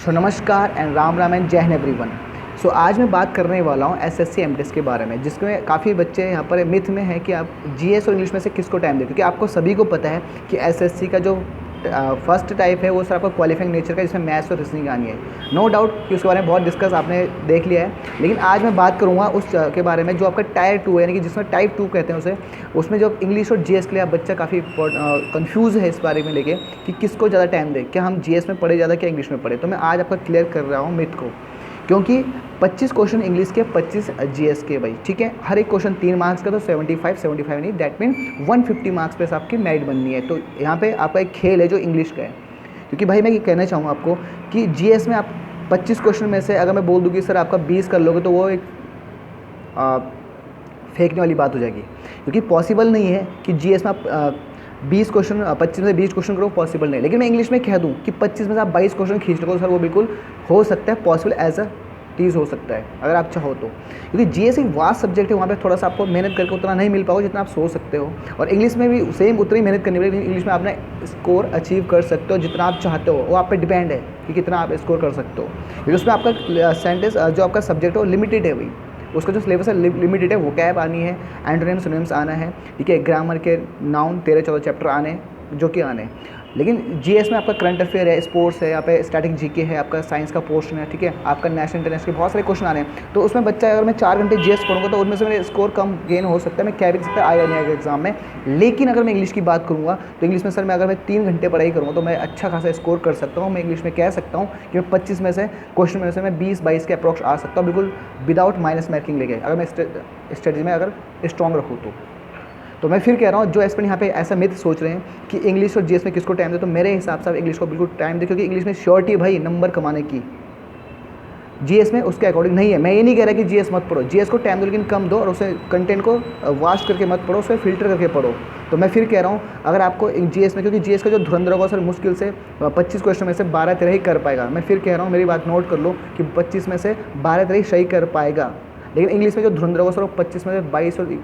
नमस्कार and Ram Ram and जय Hind everyone. आज मैं बात करने वाला हूँ एसएससी एमटेस के बारे में, जिसमें काफ़ी बच्चे यहाँ पर मिथ में है कि आप जीएस और इंग्लिश में से किसको टाइम दें, क्योंकि आपको सभी को पता है कि एसएससी का जो फर्स्ट टाइप है वो सर आपका क्वालिफाइंग नेचर का, जिसमें मैथ्स और रीजनिंग आनी है। नो डाउट कि उसके बारे में बहुत डिस्कस आपने देख लिया है, लेकिन आज मैं बात करूँगा उस के बारे में जो आपका टायर 2 है, यानी कि जिसमें टाइप 2 कहते हैं उसे। उसमें जो इंग्लिश और जीएस के लिए आप बच्चा काफ़ी कंफ्यूज है इस बारे में लेके कि किसको ज़्यादा टाइम दें, क्या हम जीएस में पढ़े ज़्यादा, क्या इंग्लिश में पढ़े। तो मैं आज आपका क्लियर कर रहा हूँ मिथ को, क्योंकि 25 क्वेश्चन इंग्लिश के, 25 जीएस के भाई, ठीक है। हर एक क्वेश्चन 3 मार्क्स का, तो 75 नहीं, दैट मीन 150 मार्क्स पे आपकी मेरिट बननी है। तो यहाँ पे आपका एक खेल है जो इंग्लिश का है, क्योंकि भाई मैं ये कहना चाहूँगा आपको कि जीएस में आप 25 क्वेश्चन में से अगर मैं बोल दूँ कि सर आपका 20 कर लोगे, तो वो एक फेंकने वाली बात हो जाएगी, क्योंकि पॉसिबल नहीं है कि जीएस में आप 20 क्वेश्चन, 25 में से 20 क्वेश्चन करो, पॉसिबल नहीं। लेकिन मैं इंग्लिश में कह दूं कि 25 में से आप 22 क्वेश्चन खींच लो, सर वो बिल्कुल हो सकता है, पॉसिबल एज अ चीज़ हो सकता है अगर आप चाहो तो। क्योंकि जीएस एक वास्ट सब्जेक्ट है, वहाँ पे थोड़ा सा आपको मेहनत करके उतना नहीं मिल पाओगे जितना आप सोच सकते हो। और इंग्लिश में भी सेम उतनी मेहनत करनी पड़ेगी, इंग्लिश में आपने स्कोर अचीव कर सकते हो जितना आप चाहते हो, वो आप पे डिपेंड है कि कितना आप स्कोर कर सकते हो। क्योंकि उसमें आपका सेंटेंस जो आपका सब्जेक्ट है वो लिमिटेड है, भाई उसका जो सिलेबस है लिमिटेड है। वो कैब आनी है, एंटोनिम्स सिनोनिम्स आना है, ठीक है, ग्रामर के नाउन 13-14 चैप्टर आने जो कि आने। लेकिन जीएस में आपका करंट अफेयर है, स्पोर्ट्स है, यहाँ पे स्टैटिक जीके है, आपका साइंस का पोर्शन है, ठीक है, आपका नेशनल इंटरनेशनल के बहुत सारे क्वेश्चन आने हैं। तो उसमें बच्चा, अगर मैं 4 घंटे जीएस पढ़ूंगा तो उनमें से मेरे स्कोर कम गेन हो सकता है, मैं कह भी सकता आएगा नहीं आएगा एग्जाम में। लेकिन अगर मैं इंग्लिश की बात करूँगा तो इंग्लिश में सर मैं अगर मैं 3 घंटे पढ़ाई करूँगा तो मैं अच्छा खासा स्कोर कर सकता हूँ। मैं इंग्लिश में कह सकता हूँ कि मैं 25 में से क्वेश्चन में से मैं 20-22 के अप्रॉक्स आ सकता हूँ, बिल्कुल विदाउट माइनस मार्किंग लेके, अगर मैं स्टडी में अगर स्ट्रॉन्ग रखूँ तो मैं फिर कह रहा हूँ, जो एस्पेरेंट यहाँ पे ऐसा मिथ सोच रहे हैं कि इंग्लिश और जीएस में किसको टाइम दे, तो मेरे हिसाब से आप इंग्लिश को बिल्कुल टाइम दे, क्योंकि इंग्लिश में श्योरिटी भाई नंबर कमाने की, जीएस में उसके अकॉर्डिंग नहीं है। मैं ये नहीं कह रहा कि जीएस मत पढ़ो, जीएस को टाइम दो लेकिन कम दो, और उसे कंटेंट को वास्ट करके मत पढ़ो, उसे फिल्टर करके पढ़ो। तो मैं फिर कह रहा हूँ, अगर आपको जीएस में, क्योंकि जीएस का जो धुरंधर होगा सर मुश्किल से 25 क्वेश्चन में से 12-13 ही कर पाएगा। मैं फिर कह रहा हूँ, मेरी बात नोट कर लो कि 25 में से 12-13 सही कर पाएगा। लेकिन इंग्लिश में जो धुरंधर होगा सर वो 25 में से 22 और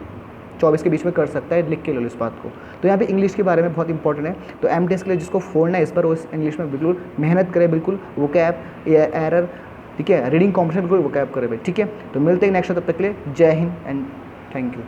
24 के बीच में कर सकता है, लिख के लो इस बात को। तो यहाँ पे इंग्लिश के बारे में बहुत इंपॉर्टेंट है। तो एमटेस के लिए जिसको फोड़ना है इस पर, वो इंग्लिश में बिल्कुल मेहनत करे, बिल्कुल वोकैब एरर, ठीक है, रीडिंग कॉम्प्रिहेंशन बिल्कुल वोकैब करे भाई, ठीक है। तो मिलते हैं नेक्स्ट, तब तक के लिए जय हिंद एंड थैंक यू।